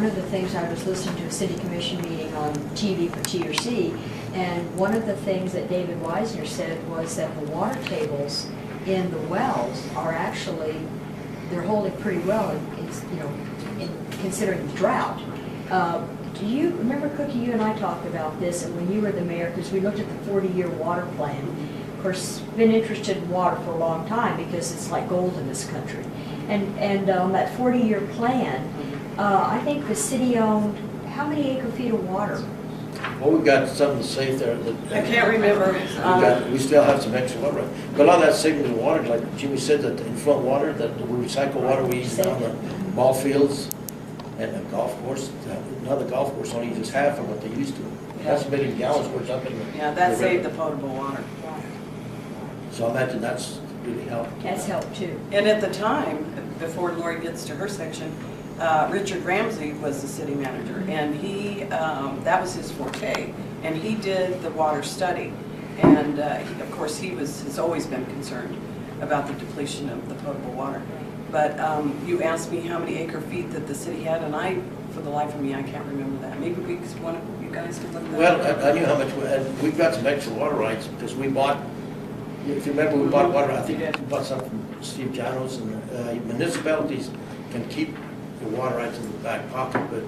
one of the things I was listening to a city commission meeting on TV for TRC, and one of the things that David Weisner said was that the water tables in the wells are actually, they're holding pretty well, in considering the drought. Do you remember, Cookie, you and I talked about this, and when you were the mayor, because we looked at the 40-year water plan. Of course, been interested in water for a long time because it's like gold in this country. And that 40-year plan, I think the city owned how many acre-feet of water? Well, we've got something to say there. I can't remember. We still have some extra water. But a lot of that savings of water, like Jimmy said, that the inflow water, that we recycle water we use on the ball fields and the golf course. Another golf course only uses half of what they used to. That's a million gallons worth up in the. Yeah, that saved the potable water. So I imagine that's really helped. That's helped too. And at the time, before Lori gets to her section, Richard Ramsey was the city manager, and he, that was his forte, and he did the water study. And of course, has always been concerned about the depletion of the potable water. But you asked me how many acre feet that the city had, and for the life of me, I can't remember that. Maybe one of you guys could look that up. Well, I knew how much, and we've got some extra water rights because we bought, if you remember, we bought water, I think we bought some from Steve Janos, and municipalities can keep the water rights in the back pocket, but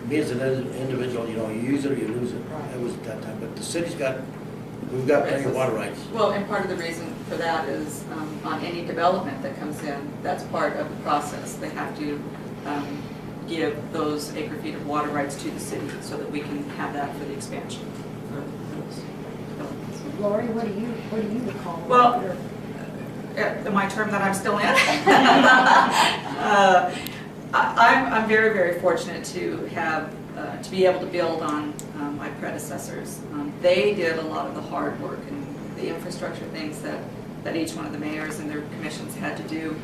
me as an individual, you use it or you lose it. That was at that time, but the city's we've got plenty of water rights. Well, and part of the reason for that is on any development that comes in, that's part of the process. They have to give those acre feet of water rights to the city so that we can have that for the expansion for those developments. Lori, what do you recall? Well, my term that I'm still in, I'm very, very fortunate to have to be able to build on my predecessors. They did a lot of the hard work and the infrastructure things that each one of the mayors and their commissions had to do.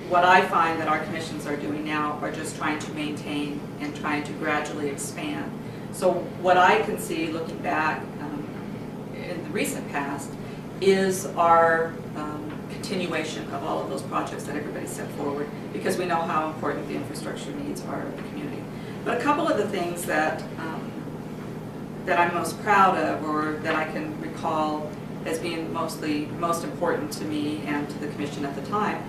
What I find that our commissions are doing now are just trying to maintain and trying to gradually expand. So what I can see looking back in the recent past is our continuation of all of those projects that everybody set forward, because we know how important the infrastructure needs are of the community. But a couple of the things that I'm most proud of, or that I can recall as being most important to me and to the commission at the time,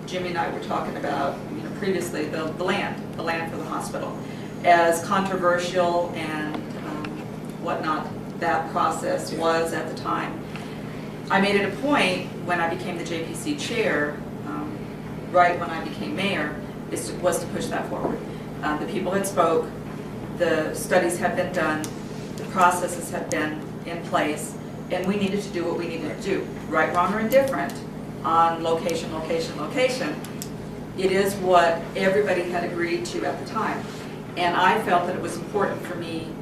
Jimmy and I were talking about previously the land for the hospital, as controversial and whatnot that process was at the time. I made it a point when I became the JPC chair, right when I became mayor, was to push that forward. The people had spoke, the studies had been done, the processes had been in place, and we needed to do what we needed to do. Right, wrong, or indifferent on location, location, location. It is what everybody had agreed to at the time. And I felt that it was important for me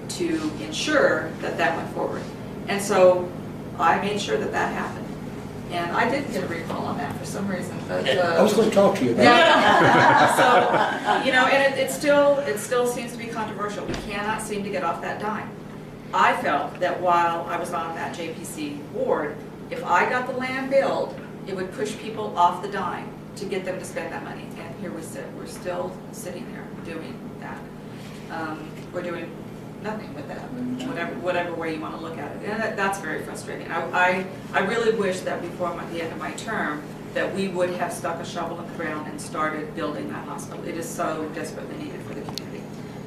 to ensure that that went forward. And so I made sure that that happened. And I didn't get a recall on that for some reason. But, I was going to talk to you about it. So, and it still seems to be controversial. We cannot seem to get off that dime. I felt that while I was on that JPC board, if I got the land built, it would push people off the dime to get them to spend that money. And here we sit. We're still sitting there doing that. We're doing nothing with that, whatever way you want to look at it. And that's very frustrating. I really wish that before the end of my term that we would have stuck a shovel in the ground and started building that hospital. It is so desperately needed for the community.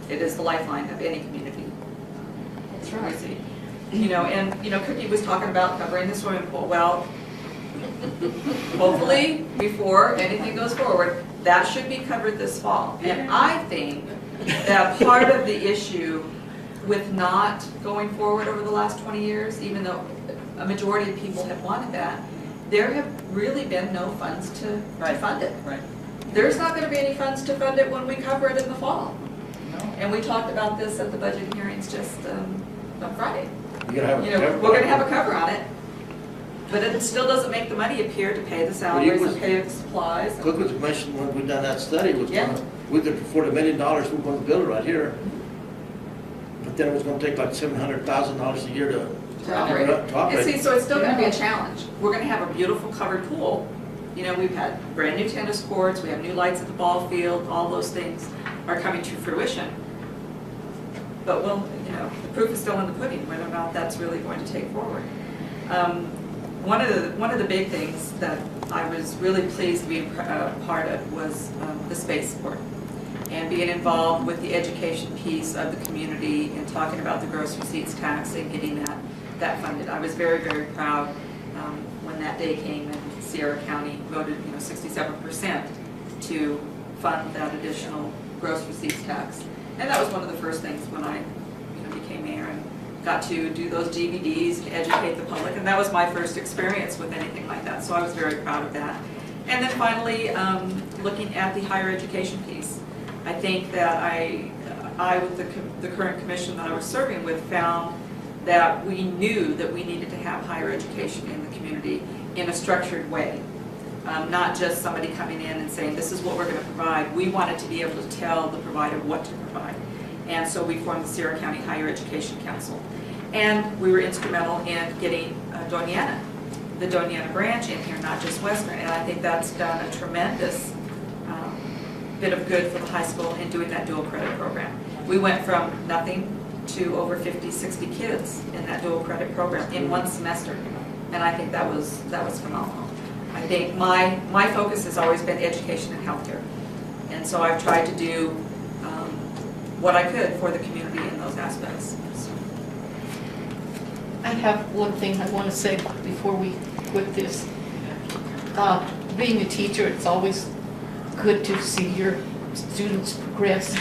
It is the lifeline of any community. That's right. Cookie was talking about covering the swimming pool. Well, hopefully before anything goes forward, that should be covered this fall. And I think that part of the issue with not going forward over the last 20 years, even though a majority of people have wanted that, there have really been no funds to fund it. Right. There's not going to be any funds to fund it when we cover it in the fall. No. And we talked about this at the budget hearings just on Friday. We're going to have a cover on it, but it still doesn't make the money appear to pay the salaries and pay the supplies. Cook was mentioned when we done that study, we could afford $1 million, we're going to build it right here. But then it was going to take like $700,000 a year to operate. And see, so it's still going to be a challenge. We're going to have a beautiful covered pool, You know, we've had brand new tennis courts, we have new lights at the ball field, all those things are coming to fruition. But you know, the proof is still in the pudding, whether or not that's really going to take forward. One of the big things that I was really pleased to be a part of was the Spaceport, and being involved with the education piece of the community and talking about the gross receipts tax and getting that funded. I was very, very proud when that day came and Sierra County voted 67% to fund that additional gross receipts tax. And that was one of the first things when I became mayor and got to do those DVDs to educate the public, and that was my first experience with anything like that, so I was very proud of that. And then finally, looking at the higher education piece, I think that I with the current commission that I was serving with, found that we knew that we needed to have higher education in the community in a structured way. Not just somebody coming in and saying, this is what we're going to provide. We wanted to be able to tell the provider what to provide. And so we formed the Sierra County Higher Education Council. And we were instrumental in getting the Doniana branch in here, not just Western. And I think that's done a tremendous bit of good for the high school in doing that dual credit program. We went from nothing to over 50, 60 kids in that dual credit program in one semester. And I think that was phenomenal. I think my focus has always been education and healthcare. And so I've tried to do what I could for the community in those aspects. So. I have one thing I want to say before we quit this. Being a teacher, it's always good to see your students progress.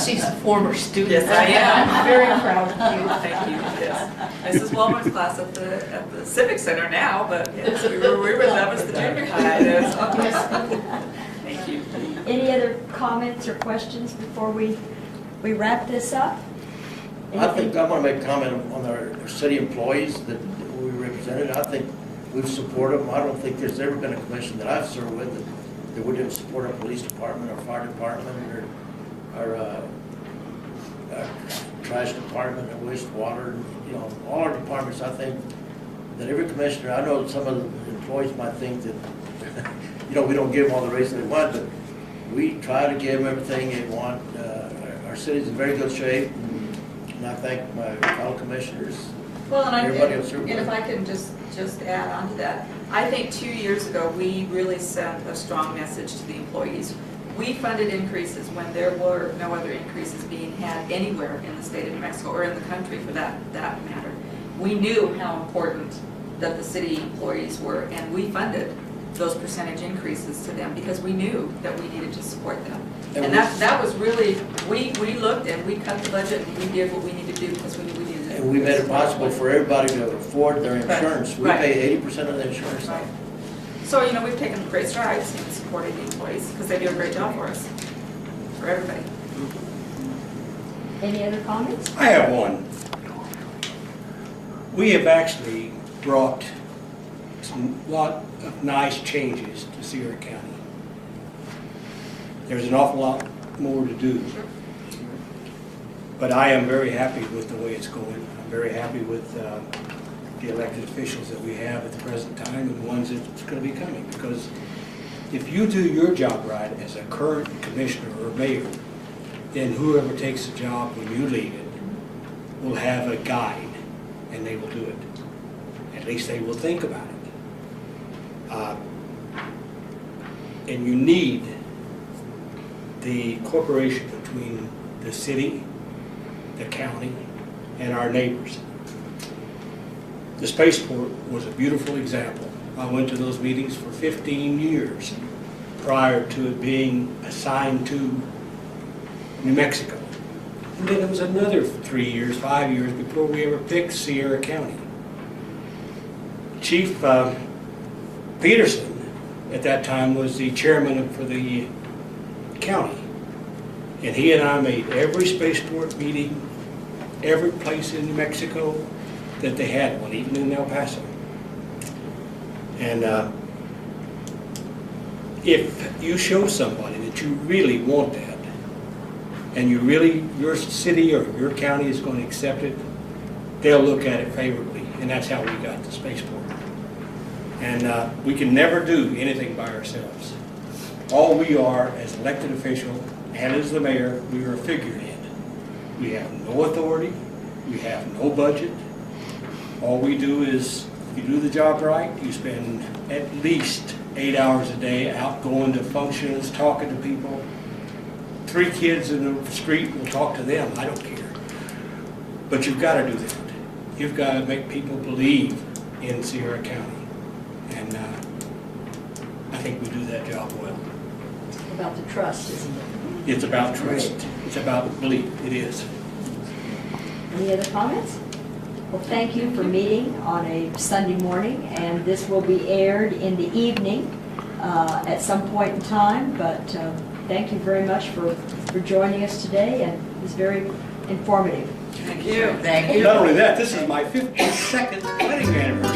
She's a former student. Yes, I am. I'm very proud of you. Thank you. Yes. Mrs. Wellman's class at the Civic Center now, but yes, that was the junior high. Yes. Thank you. Any other comments or questions before we wrap this up? I think I want to make a comment on our city employees that we represented. I think we've supported them. I don't think there's ever been a commission that I've served with that wouldn't support our police department, our fire department, or our trash department, and wastewater. All our departments. I think that every commissioner. I know some of the employees might think that we don't give them all the raises they want, but we try to give them everything they want. Our city's in very good shape, and I thank my fellow commissioners. Well, and everybody else and if I can just add on to that, I think 2 years ago we really sent a strong message to the employees. We funded increases when there were no other increases being had anywhere in the state of New Mexico, or in the country for that matter. We knew how important that the city employees were, and we funded those percentage increases to them because we knew that we needed to support them. And that was really, we looked and we cut the budget and we did what we needed to do because we knew we needed it. And we made it possible for everybody to afford their insurance. We pay 80% of the insurance. Right. So, we've taken great strides in supporting the employees because they do a great job for us, for everybody. Any other comments? I have one. We have actually brought a lot of nice changes to Sierra County. There's an awful lot more to do. But I am very happy with the way it's going. I'm very happy with the elected officials that we have at the present time and the ones that's going to be coming. Because if you do your job right as a current commissioner or mayor, then whoever takes the job when you leave it will have a guide and they will do it. At least they will think about it. And you need the cooperation between the city, the county, and our neighbors. The Spaceport was a beautiful example. I went to those meetings for 15 years prior to it being assigned to New Mexico. And then it was another 3 years, 5 years before we ever picked Sierra County. Chief Peterson at that time was the chairman for the county. And he and I made every Spaceport meeting, every place in New Mexico that they had one, even in El Paso. And if you show somebody that you really want that, and your city or your county is going to accept it, they'll look at it favorably. And that's how we got the Spaceport. And we can never do anything by ourselves. All we are as elected official and as the mayor, we are a figurehead. We have no authority, we have no budget. All we do is, if you do the job right, you spend at least 8 hours a day out going to functions, talking to people. 3 kids in the street will talk to them, I don't care. But you've got to do that. You've got to make people believe in Sierra County. And I think we do that job well. About the trust, isn't it? It's about trust. It's about belief. It is. Any other comments? Well, thank you for meeting on a Sunday morning, and this will be aired in the evening at some point in time, but thank you very much for joining us today, and it was very informative. Thank you. Thank you. Not only that, this is my 52nd wedding anniversary.